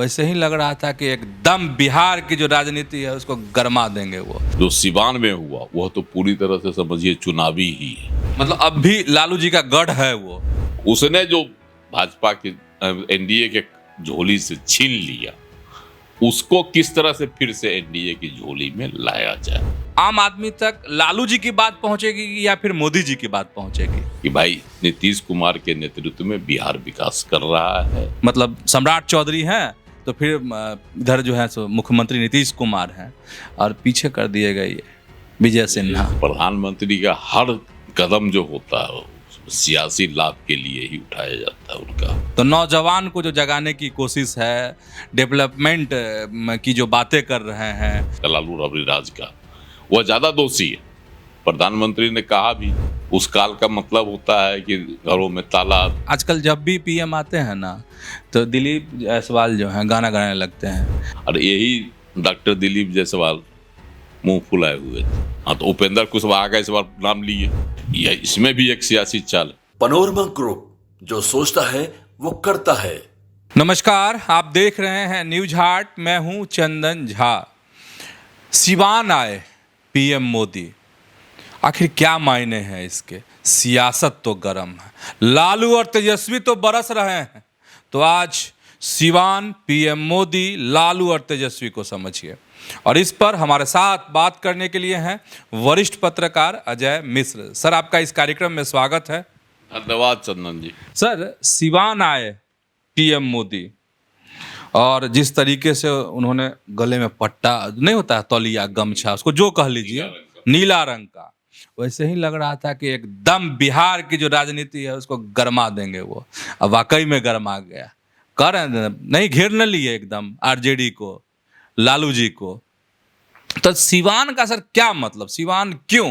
वैसे ही लग रहा था कि एकदम बिहार की जो राजनीति है उसको गरमा देंगे वो। जो सिवान में हुआ वह तो पूरी तरह से समझिए चुनावी ही है। मतलब अब भी लालू जी का गढ़ है वो। उसने जो भाजपा के एनडीए के झोली से छीन लिया, उसको किस तरह से फिर से एनडीए की झोली में लाया जाए। आम आदमी तक लालू जी की बात पहुंचेगी या फिर मोदी जी की बात पहुंचेगी? कि भाई नीतीश कुमार के नेतृत्व में बिहार विकास कर रहा है। मतलब सम्राट चौधरी हैं तो फिर इधर जो है सो मुख्यमंत्री नीतीश कुमार हैं और पीछे कर दिए गए विजय सिन्हा। प्रधानमंत्री का हर कदम जो होता है सियासी लाभ के लिए ही उठाया जाता है उनका। तो नौजवान को जो जगाने की कोशिश है, डेवलपमेंट की जो बातें कर रहे हैं, लालू रबड़ी राज का वह ज्यादा दोषी है। प्रधानमंत्री ने कहा भी उस काल का मतलब होता है कि घरों में ताला। आजकल जब भी पीएम आते हैं ना तो दिलीप जायसवाल जो है गाना गाने लगते हैं। और यही डॉक्टर दिलीप जायसवाल मुंह फुलाए हुए थे। हाँ, तो उपेंद्र कुशवाहा का इस बार नाम लिए। यह इसमें भी एक सियासी चाल है। पनोरमा ग्रुप, जो सोचता है वो करता है। नमस्कार, आप देख रहे हैं न्यूज हार्ट। मैं हूं चंदन झा। सिवान आए पीएम मोदी, आखिर क्या मायने हैं इसके? सियासत तो गर्म है, लालू और तेजस्वी तो बरस रहे हैं। तो आज सिवान, पीएम मोदी, लालू और तेजस्वी को समझिए। और इस पर हमारे साथ बात करने के लिए हैं वरिष्ठ पत्रकार अजय मिश्र। सर, आपका इस कार्यक्रम में स्वागत है। धन्यवाद चंदन जी। सर, सिवान आए पीएम मोदी और जिस तरीके से उन्होंने गले में पट्टा नहीं होता है, तौलिया, गमछा, उसको जो कह लीजिए, नीला रंग का, वैसे ही लग रहा था कि एकदम बिहार की जो राजनीति है उसको गरमा देंगे वो। अब वाकई में गरमा गया। कर नहीं, घेर न लिए एकदम आरजेडी को, लालू जी को। तो सिवान का सर क्या मतलब? सिवान क्यों?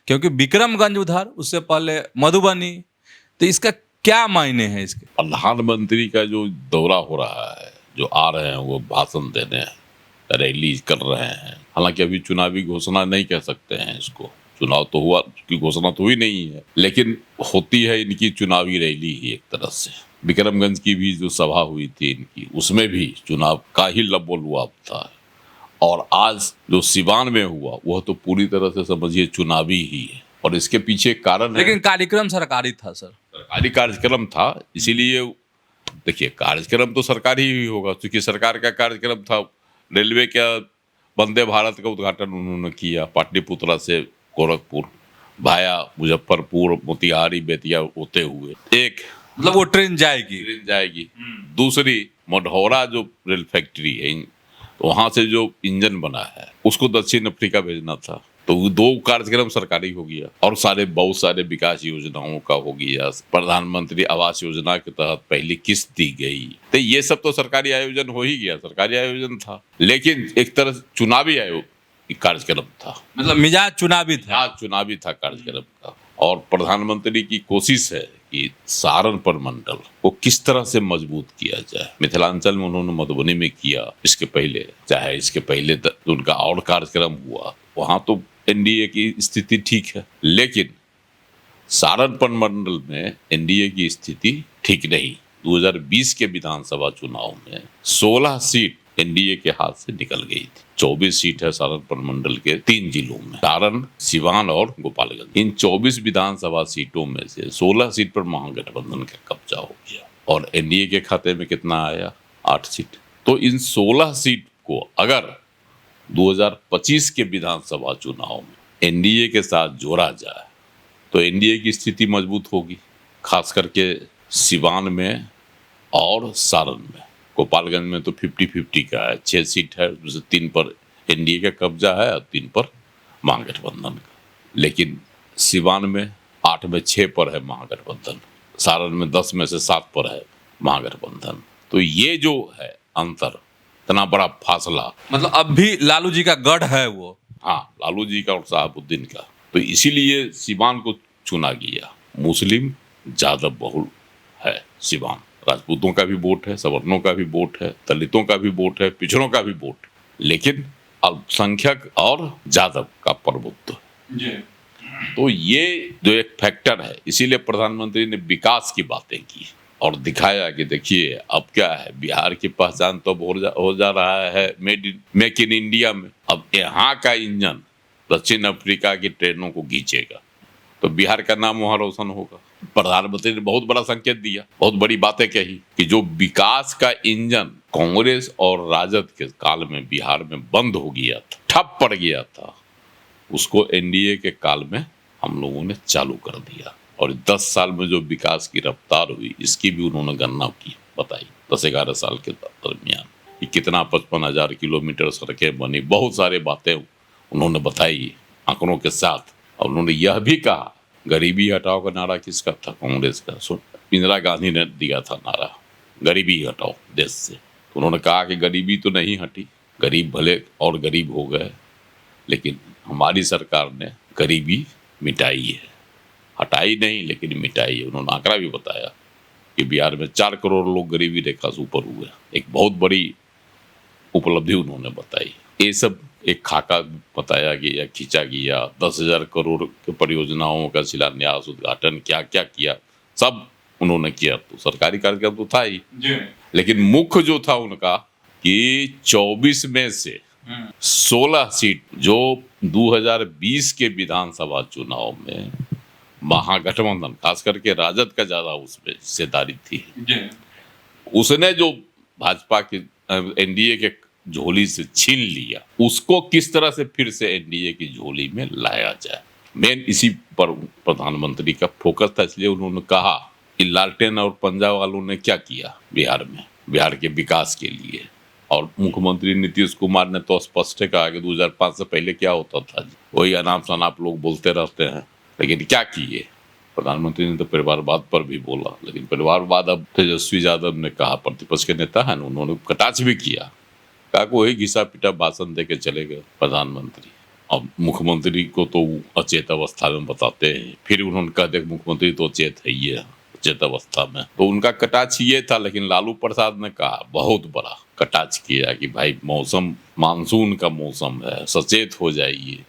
क्योंकि विक्रमगंज उधर, उससे पहले मधुबनी, तो इसका क्या मायने हैं इसके? प्रधानमंत्री का जो दौरा हो रहा है, जो आ रहे हैं वो भाषण देने, रैली कर रहे हैं। हालांकि अभी चुनावी घोषणा नहीं कह सकते हैं इसको, चुनाव तो हुआ की घोषणा तो हुई नहीं है, लेकिन होती है इनकी चुनावी रैली ही एक तरह से। विक्रमगंज की भी जो सभा हुई थी इनकी, उसमें भी चुनाव का ही लबोलुआब था। और आज जो सिवान में हुआ वह तो पूरी तरह से समझिए चुनावी ही है। और इसके पीछे कारण लेकिन कार्यक्रम सरकारी था सर। सरकारी कार्यक्रम था, इसीलिए देखिए कार्यक्रम तो सरकारी ही होगा, क्योंकि सरकार का कार्यक्रम था। रेलवे का वंदे भारत का उद्घाटन उन्होंने किया, पाटलिपुत्रा से गोरखपुर भाया मुजफ्फरपुर, मोतिहारी, बेतिया होते हुए एक मतलब वो ट्रेन जाएगी। दूसरी मढ़ौरा जो रेल फैक्ट्री है, वहां से जो इंजन बना है उसको दक्षिण अफ्रीका भेजना था। तो दो कार्यक्रम सरकारी हो गया। और बहुत सारे विकास योजनाओं का हो गया। प्रधानमंत्री आवास योजना के तहत पहली किस्त दी गई। तो ये सब तो सरकारी आयोजन हो ही गया, सरकारी आयोजन था। लेकिन एक तरह चुनावी कार्यक्रम था, मतलब मिजाज चुनावी था। चुनावी था कार्यक्रम का। और प्रधानमंत्री की कोशिश है कि सहारनपुर मंडल को किस तरह से मजबूत किया जाए। मिथिलांचल में उन्होंने मधुबनी में किया, इसके पहले तक उनका और कार्यक्रम हुआ, वहां तो एनडीए की स्थिति ठीक है। लेकिन सहारनपुर मंडल में एनडीए की स्थिति ठीक नहीं। 2020 के विधानसभा चुनाव में 16 सीट एनडीए के हाथ से निकल गई थी। 24 सीट है सहारनपुर मंडल के 3 जिलों में, सारण, सिवान और गोपालगंज। इन 24 विधानसभा सीटों में से 16 सीट पर महागठबंधन का कब्जा हो गया। और एनडीए के खाते में कितना आया? 8 सीट। तो इन 16 सीट को अगर 2025 के विधानसभा चुनाव में एनडीए के साथ जोड़ा जाए तो एनडीए की स्थिति मजबूत होगी, खास करके सिवान में और सारण में। गोपालगंज में तो 50-50 का है, 6 सीट है, उसमें से 3 पर एनडीए का कब्जा है और 3 पर महागठबंधन का। लेकिन सिवान में 8 में 6 पर है महागठबंधन, सारण में 10 में से 7 पर है महागठबंधन। तो ये जो है अंतर, इतना बड़ा फासला, मतलब अब भी लालू जी का गढ़ है वो। हाँ, लालू जी का और साहबुद्दीन का। तो इसीलिए सिवान को चुना गया। मुस्लिम ज्यादा बहुल है सिवान, राजपूतों का भी वोट है, सवर्णों का भी वोट है, दलितों का भी वोट है, पिछड़ों का भी वोट है, लेकिन अल्पसंख्यक और यादव का प्रभुत्व। तो ये जो एक फैक्टर है, इसीलिए प्रधानमंत्री ने विकास की बातें की। और दिखाया कि देखिए अब क्या है, बिहार की पहचान तो अब हो जा रहा है मेक इन इंडिया में। अब यहाँ का इंजन दक्षिण अफ्रीका की ट्रेनों को खींचेगा तो बिहार का नाम वहां रोशन होगा। प्रधानमंत्री ने बहुत बड़ा संकेत दिया, बहुत बड़ी बातें कही कि जो विकास का इंजन कांग्रेस और राजद के काल में बिहार में बंद हो गया था, ठप पड़ गया था, उसको एनडीए के काल में हम लोगों ने चालू कर दिया। और 10 साल में जो विकास की रफ्तार हुई इसकी भी उन्होंने गणना की, बताई 10-11 साल के दरमियान कि कितना 55,000 किलोमीटर सड़कें बनी, बहुत सारे बातें उन्होंने बताई आंकड़ों के साथ। और उन्होंने यह भी कहा, गरीबी हटाओ का नारा किसका था? कांग्रेस का। इंदिरा गांधी ने दिया था नारा, गरीबी हटाओ देश से। तो उन्होंने कहा कि गरीबी तो नहीं हटी, गरीब भले और गरीब हो गए, लेकिन हमारी सरकार ने गरीबी मिटाई है, हटाई नहीं लेकिन मिटाई है। उन्होंने आंकड़ा भी बताया कि बिहार में 4 करोड़ लोग गरीबी रेखा से ऊपर हुए, एक बहुत बड़ी उपलब्धि उन्होंने बताई। ये सब एक खाका बताया गया, खींचा गया, 10,000 करोड़ के परियोजनाओं का शिलान्यास, उद्घाटन, क्या क्या किया, सब उन्होंने किया। तो सरकारी कार्यक्रम तो था ही, लेकिन मुख्य जो था उनका कि 24 में से 16 सीट जो 2020 के विधानसभा चुनाव में महागठबंधन खास करके राजद का ज्यादा उसमें हिस्सेदारी थी, उसने जो भाजपा के एनडीए के झोली से छीन लिया, उसको किस तरह से फिर से एनडीए की झोली में लाया जाए, मेन इसी पर प्रधानमंत्री का फोकस था। इसलिए उन्होंने कहा कि लालटेन और पंजाब वालों ने क्या किया बिहार में, बिहार के विकास के लिए। और मुख्यमंत्री नीतीश कुमार ने तो स्पष्ट कहा कि 2005 से पहले क्या होता था, वही अनाप शनाप लोग बोलते रहते हैं, लेकिन क्या किए। प्रधानमंत्री ने तो परिवारवाद पर भी बोला, लेकिन परिवारवाद अब तेजस्वी यादव ने कहा, प्रतिपक्ष के नेता है ना, उन्होंने कटाक्ष भी किया, कहा कि वही घिसा पिटा भाषण दे के चले गए प्रधानमंत्री। अब मुख्यमंत्री को तो अचेत अवस्था में बताते हैं, फिर उन्होंने कहा देख मुख्यमंत्री तो अचेत है, ये अचेत अवस्था में, तो उनका कटाक्ष ये था। लेकिन लालू प्रसाद ने कहा, बहुत बड़ा कटाक्ष किया कि भाई मौसम मानसून का मौसम है, सचेत हो जाइए,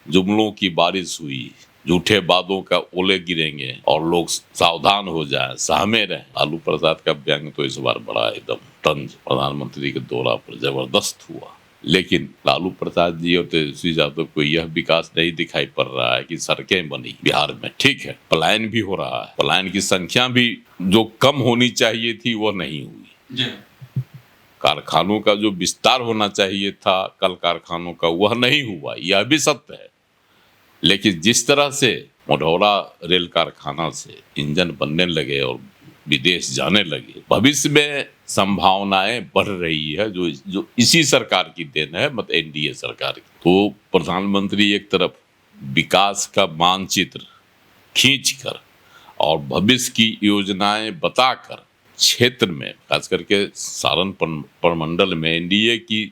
जुमलों की बारिश हुई, झूठे वादों का ओले गिरेंगे और लोग सावधान हो जाएं, सहमे रहें। लालू प्रसाद का व्यंग तो इस बार बड़ा एकदम तंज प्रधानमंत्री के दौरा पर जबरदस्त हुआ। लेकिन लालू प्रसाद जी और तेजस्वी यादव को यह विकास नहीं दिखाई पड़ रहा है कि सड़कें बनी बिहार में, ठीक है, पलायन भी हो रहा है, पलायन की संख्या भी जो कम होनी चाहिए थी वह नहीं हुई, कारखानों का जो विस्तार होना चाहिए था कल कारखानों का वह नहीं हुआ, यह भी सत्य है। लेकिन जिस तरह से मढ़ौरा रेल कारखाना से इंजन बनने लगे और विदेश जाने लगे, भविष्य में संभावनाएं बढ़ रही है, जो इसी सरकार की देन है, मत एनडीए सरकार की। तो प्रधानमंत्री एक तरफ विकास का मानचित्र खींचकर और भविष्य की योजनाएं बताकर क्षेत्र में खास करके सारण प्रमंडल में एनडीए की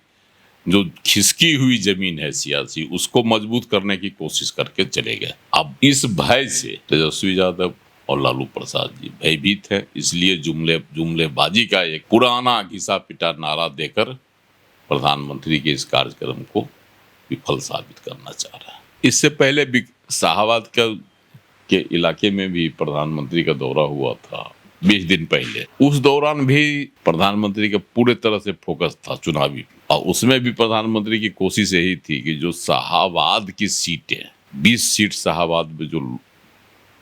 जो खिसकी हुई जमीन है सियासी, उसको मजबूत करने की कोशिश करके चले गए। अब इस भय से तेजस्वी यादव और लालू प्रसाद जी भयभीत है, इसलिए जुमलेबाजी का एक पुराना घिसा पिटा नारा देकर प्रधानमंत्री के इस कार्यक्रम को विफल साबित करना चाह रहा है। इससे पहले शाहबाद के इलाके में भी प्रधानमंत्री का दौरा हुआ था 20 दिन पहले, उस दौरान भी प्रधानमंत्री का पूरे तरह से फोकस था चुनावी, और उसमें भी प्रधानमंत्री की कोशिश यही थी कि जो शाहबाद की सीटें 20 सीट शाहबाद में जो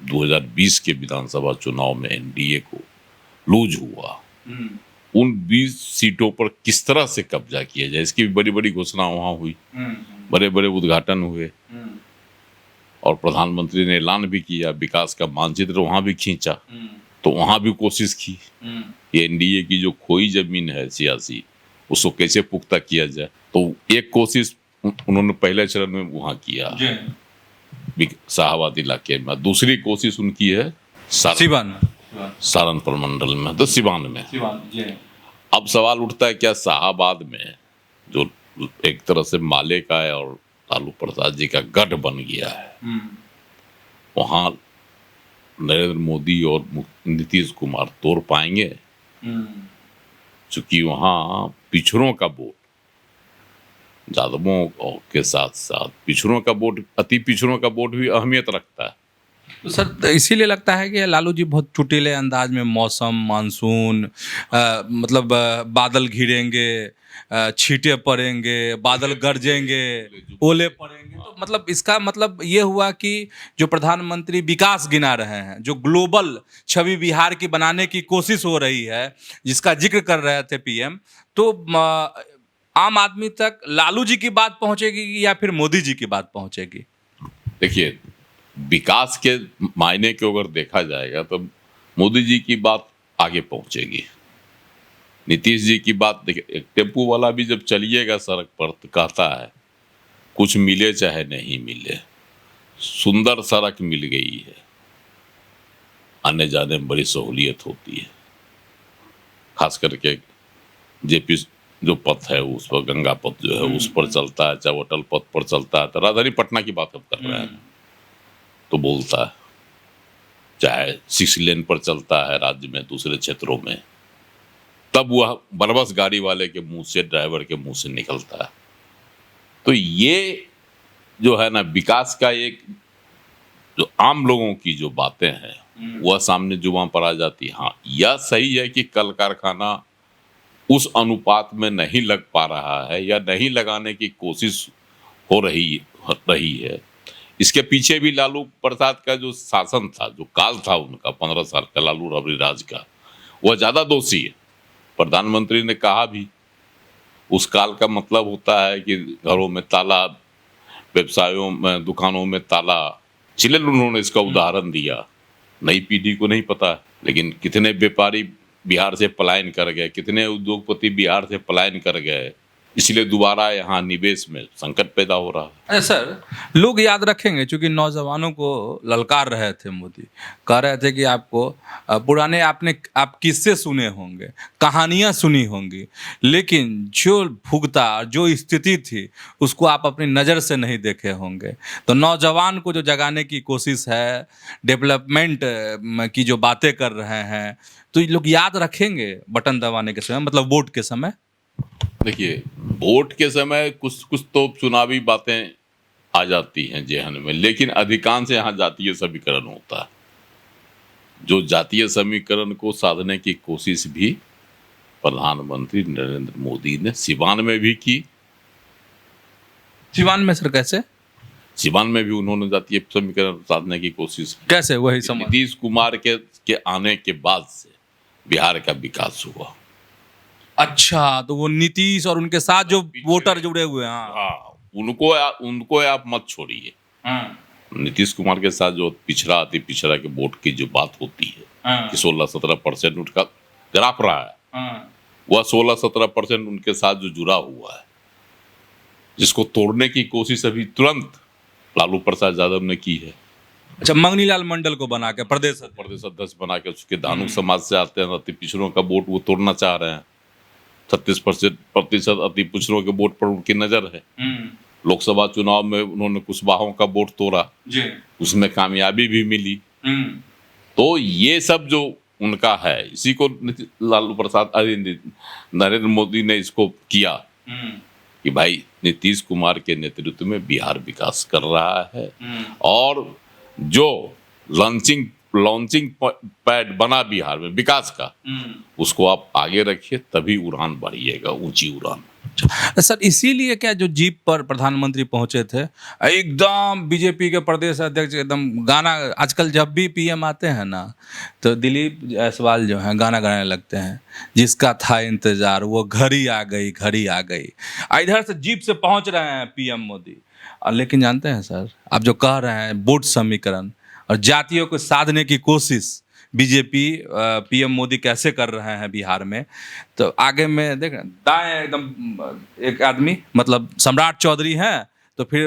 2020 के विधानसभा चुनाव में एनडीए को लूज हुआ, उन 20 सीटों पर किस तरह से कब्जा किया जाए, इसकी भी बड़ी बड़ी घोषणा वहां हुई, बड़े बड़े उद्घाटन हुए, और प्रधानमंत्री ने ऐलान भी किया, विकास का मानचित्र वहां भी खींचा, तो वहां भी कोशिश की कि एनडीए की जो खोई जमीन है सियासी, उसको कैसे पुख्ता किया जाए। तो एक कोशिश उन्होंने पहले चरण में वहां किया शाहबाद इलाके में, दूसरी कोशिश उनकी है सारण प्रमंडल में, तो सिवान में। अब सवाल उठता है क्या शाहबाद में जो एक तरह से माले का है और लालू प्रसाद जी का गढ़ बन गया है, वहां नरेंद्र मोदी और नीतीश कुमार तोड़ पाएंगे? चूंकि वहां पिछड़ों का वोट, यादवों के साथ साथ पिछड़ों का वोट, अति पिछड़ों का वोट भी अहमियत रखता है। तो सर तो इसीलिए लगता है कि लालू जी बहुत चुटीले अंदाज में मौसम मानसून मतलब बादल घिरेंगे, छींटे पड़ेंगे, बादल गरजेंगे, ओले पड़ेंगे, तो मतलब इसका मतलब ये हुआ कि जो प्रधानमंत्री विकास गिना रहे हैं, जो ग्लोबल छवि बिहार की बनाने की कोशिश हो रही है, जिसका जिक्र कर रहे थे पीएम, तो आम आदमी तक लालू जी की बात पहुंचेगी या फिर मोदी जी की बात पहुंचेगी? देखिए, विकास के मायने को अगर देखा जाएगा तो मोदी जी की बात आगे पहुंचेगी। नीतीश जी की बात देखिए, एक टेम्पू वाला भी जब चलिएगा सड़क पर तो कहता है कुछ मिले चाहे नहीं मिले, सुंदर सड़क मिल गई है, आने जाने में बड़ी सहूलियत होती है। खास करके जेपी जो पथ है उस पर, गंगा पथ जो है उस पर चलता है, चाहे अटल पथ पर चलता है, तो राजधानी पटना की बात हम कर रहे हैं तो बोलता है, चाहे 6 लेन पर चलता है राज्य में दूसरे क्षेत्रों में, तब वह बरबस गाड़ी वाले के मुंह से, ड्राइवर के मुंह से निकलता है। तो ये जो है ना विकास का एक जो आम लोगों की जो बातें हैं वह सामने जुबान पर आ जाती है। हाँ, यह सही है कि कल कारखाना उस अनुपात में नहीं लग पा रहा है या नहीं लगाने की कोशिश हो रही है। इसके पीछे भी लालू प्रसाद का जो शासन था, जो काल था उनका 15 साल का लालू रबड़ी राज का, वह ज्यादा दोषी है। प्रधानमंत्री ने कहा भी उस काल का मतलब होता है कि घरों में ताला, व्यवसायों में, दुकानों में ताला। चिल्ल उन्होंने इसका उदाहरण दिया। नई पीढ़ी को नहीं पता, लेकिन कितने व्यापारी बिहार से पलायन कर गए, कितने उद्योगपति बिहार से पलायन कर गए, इसलिए दोबारा यहाँ निवेश में संकट पैदा हो रहा है। अरे सर, लोग याद रखेंगे, क्योंकि नौजवानों को ललकार रहे थे मोदी, कह रहे थे कि आपको पुराने आप किस्से सुने होंगे, कहानियां सुनी होंगी, लेकिन जो भुगता, जो स्थिति थी उसको आप अपनी नज़र से नहीं देखे होंगे। तो नौजवान को जो जगाने की कोशिश है, डेवलपमेंट की जो बातें कर रहे हैं, तो ये लोग याद रखेंगे बटन दबाने के समय, मतलब वोट के समय। देखिए, वोट के समय कुछ कुछ तो चुनावी बातें आ जाती हैं जेहन में, लेकिन अधिकांश यहाँ जातीय समीकरण होता है। जो जातीय समीकरण को साधने की कोशिश भी प्रधानमंत्री नरेंद्र मोदी ने सिवान में भी की। सिवान में सर कैसे? सिवान में भी उन्होंने जातीय समीकरण साधने की कोशिश की। कैसे? वही समझ। नीतीश कुमार के आने के बाद से बिहार का विकास हुआ। अच्छा, तो वो नीतीश और उनके साथ जो वोटर जुड़े हुए हैं। हाँ, उनको आप मत छोड़िए। नीतीश कुमार के साथ जो पिछड़ा, अति पिछड़ा के वोट की जो बात होती है कि 16-17% उनका ग्राफ रहा है, वह 16-17% उनके साथ जो जुड़ा हुआ है, जिसको तोड़ने की कोशिश अभी तुरंत लालू प्रसाद यादव ने की है। अच्छा, मंगनीलाल मंडल को बना के प्रदेश अध्यक्ष बना के, उसके धानुक समाज से आते हैं अति पिछड़ों का वोट वो तोड़ना चाह रहे हैं। 36% अति पिछड़ों के वोट पर उनकी नजर है। लोकसभा चुनाव में उन्होंने कुशवाहों का वोट तोड़ा, उसमें कामयाबी भी मिली। तो ये सब जो उनका है, इसी को लालू प्रसाद, नरेंद्र मोदी ने इसको किया कि भाई नीतीश कुमार के नेतृत्व में बिहार विकास कर रहा है, और जो लॉन्चिंग पैड बना बिहार में विकास का, उसको आप आगे रखिए, तभी उड़ान बढ़िएगा, ऊंची उड़ान। सर, इसीलिए क्या जो जीप पर प्रधानमंत्री पहुंचे थे, एकदम बीजेपी के प्रदेश अध्यक्ष एकदम गाना, आजकल जब भी पीएम आते हैं ना तो दिलीप जायसवाल जो हैं गाना गाने लगते हैं, जिसका था इंतजार वो घड़ी आ गई, घड़ी आ गई। इधर से जीप से पहुंच रहे हैं पीएम मोदी, लेकिन जानते हैं सर, आप जो कह रहे हैं वोट समीकरण और जातियों को साधने की कोशिश बीजेपी, पीएम मोदी कैसे कर रहे हैं बिहार में, तो आगे में देख दाएं एकदम एक आदमी, मतलब सम्राट चौधरी हैं, तो फिर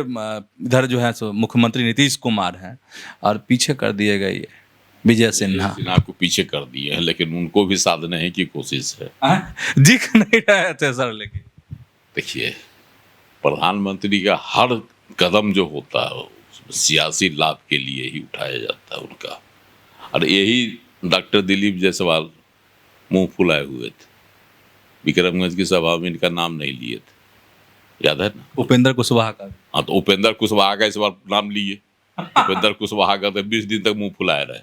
इधर जो है सो मुख्यमंत्री नीतीश कुमार हैं, और पीछे कर दिए गए विजय सिन्हा को पीछे कर दिए हैं, लेकिन उनको भी साधने की कोशिश है। दिख नहीं रहे थे सर। लेकिन देखिए, प्रधानमंत्री का हर कदम जो होता है सियासी लाभ के लिए ही उठाया जाता है उनका। और यही डॉक्टर दिलीप जायसवाल मुंह फुलाए हुए थे, विक्रमगंज की सभा में इनका नाम नहीं लिए थे, याद है ना? उपेंद्र कुशवाहा का। हाँ, तो उपेंद्र कुशवाहा का इस बार नाम लिए, उपेंद्र कुशवाहा का तो 20 दिन तक मुंह फुलाए रहे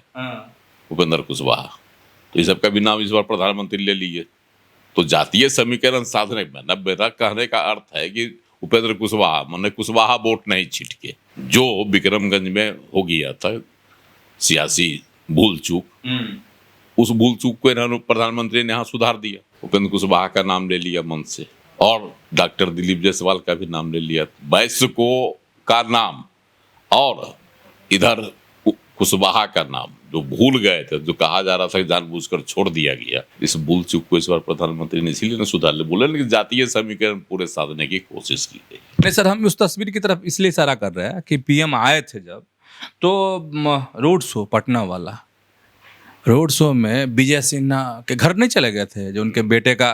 उपेंद्र कुशवाहा। तो इस सबका भी नाम इस बार प्रधानमंत्री ले लिए। तो जातीय समीकरण साधने में न मेरा कहने का अर्थ है कि उपेंद्र कुशवाहा मैंने कुशवाहा वोट नहीं छिटके, जो विक्रमगंज में हो गया था सियासी भूल चूक, उस भूल चूक को इन्होंने प्रधानमंत्री ने यहाँ सुधार दिया। उपेंद्र कुशवाहा का नाम ले लिया मन से और डॉक्टर दिलीप जायसवाल का भी नाम ले लिया, वैश्य को का नाम और इधर कुशवाहा का नाम जो भूल गए थे, जो कहा जा रहा था कि जानबूझकर छोड़ दिया गया। इस भूल चूक को इस बार प्रधानमंत्री ने इसीलिए न सुधार ले, बोले लेकिन जातीय समीकरण पूरे साधने की कोशिश की गई। नहीं सर, हम उस तस्वीर की तरफ इसलिए इशारा कर रहे हैं कि पीएम आए थे जब, तो रोड शो पटना वाला रोड शो में विजय सिन्हा के घर नहीं चले गए थे, जो उनके बेटे का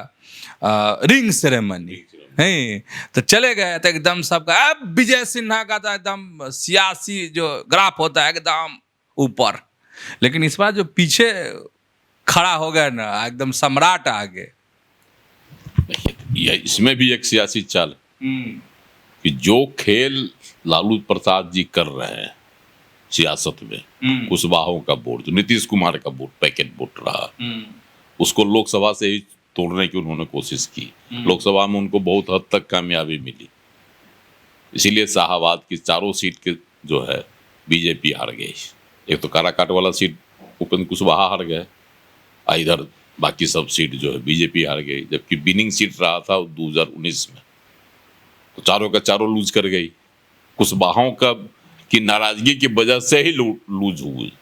रिंग सेरेमनी नहीं, तो चले गए तो एकदम सबका अब विजय सिन्हा का तो एकदम सियासी जो ग्राफ होता है एकदम ऊपर, लेकिन इस बार जो पीछे खड़ा हो गया ना एकदम सम्राट आगे। इसमें भी एक सियासी चाल कि जो खेल लालू प्रसाद जी कर रहे हैं सियासत में, कुशवाहों का वोट जो नीतीश कुमार का वोट पैकेट वोट रहा, उसको लोकसभा से ही तोड़ने की उन्होंने कोशिश की। लोकसभा में उनको बहुत हद तक कामयाबी मिली, इसीलिए शाहाबाद की चारों सीट के जो है बीजेपी हार गई। एक तो काराकाट वाला सीट उपेंद्र कुशवाहा हार गए, इधर बाकी सब सीट जो है बीजेपी हार गई, जबकि विनिंग सीट रहा था 2019 में, तो चारों का चारों लूज कर गई। कुशवाहाओं का की नाराजगी की वजह से ही लूज हुई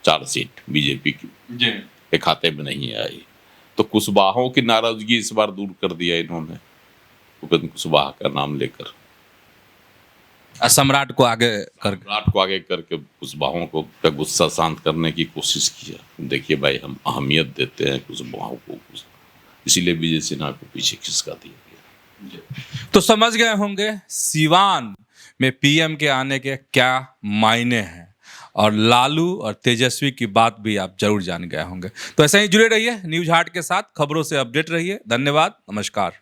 4 सीट बीजेपी के खाते में नहीं आई। तो कुशवाहाओं की नाराजगी इस बार दूर कर दिया इन्होंने उपेंद्र कुशवाहा का नाम लेकर, सम्राट को आगे करके कुशवाहाओं को का गुस्सा शांत करने की कोशिश किया। देखिए भाई, हम अहमियत देते हैं कुशवाहाओं को, इसीलिए विजय सिन्हा को पीछे खिसका दिया गया। तो समझ गए होंगे सीवान में पीएम के आने के क्या मायने हैं, और लालू और तेजस्वी की बात भी आप जरूर जान गए होंगे। तो ऐसे ही जुड़े रहिए न्यूज हाट के साथ, खबरों से अपडेट रहिए। धन्यवाद, नमस्कार।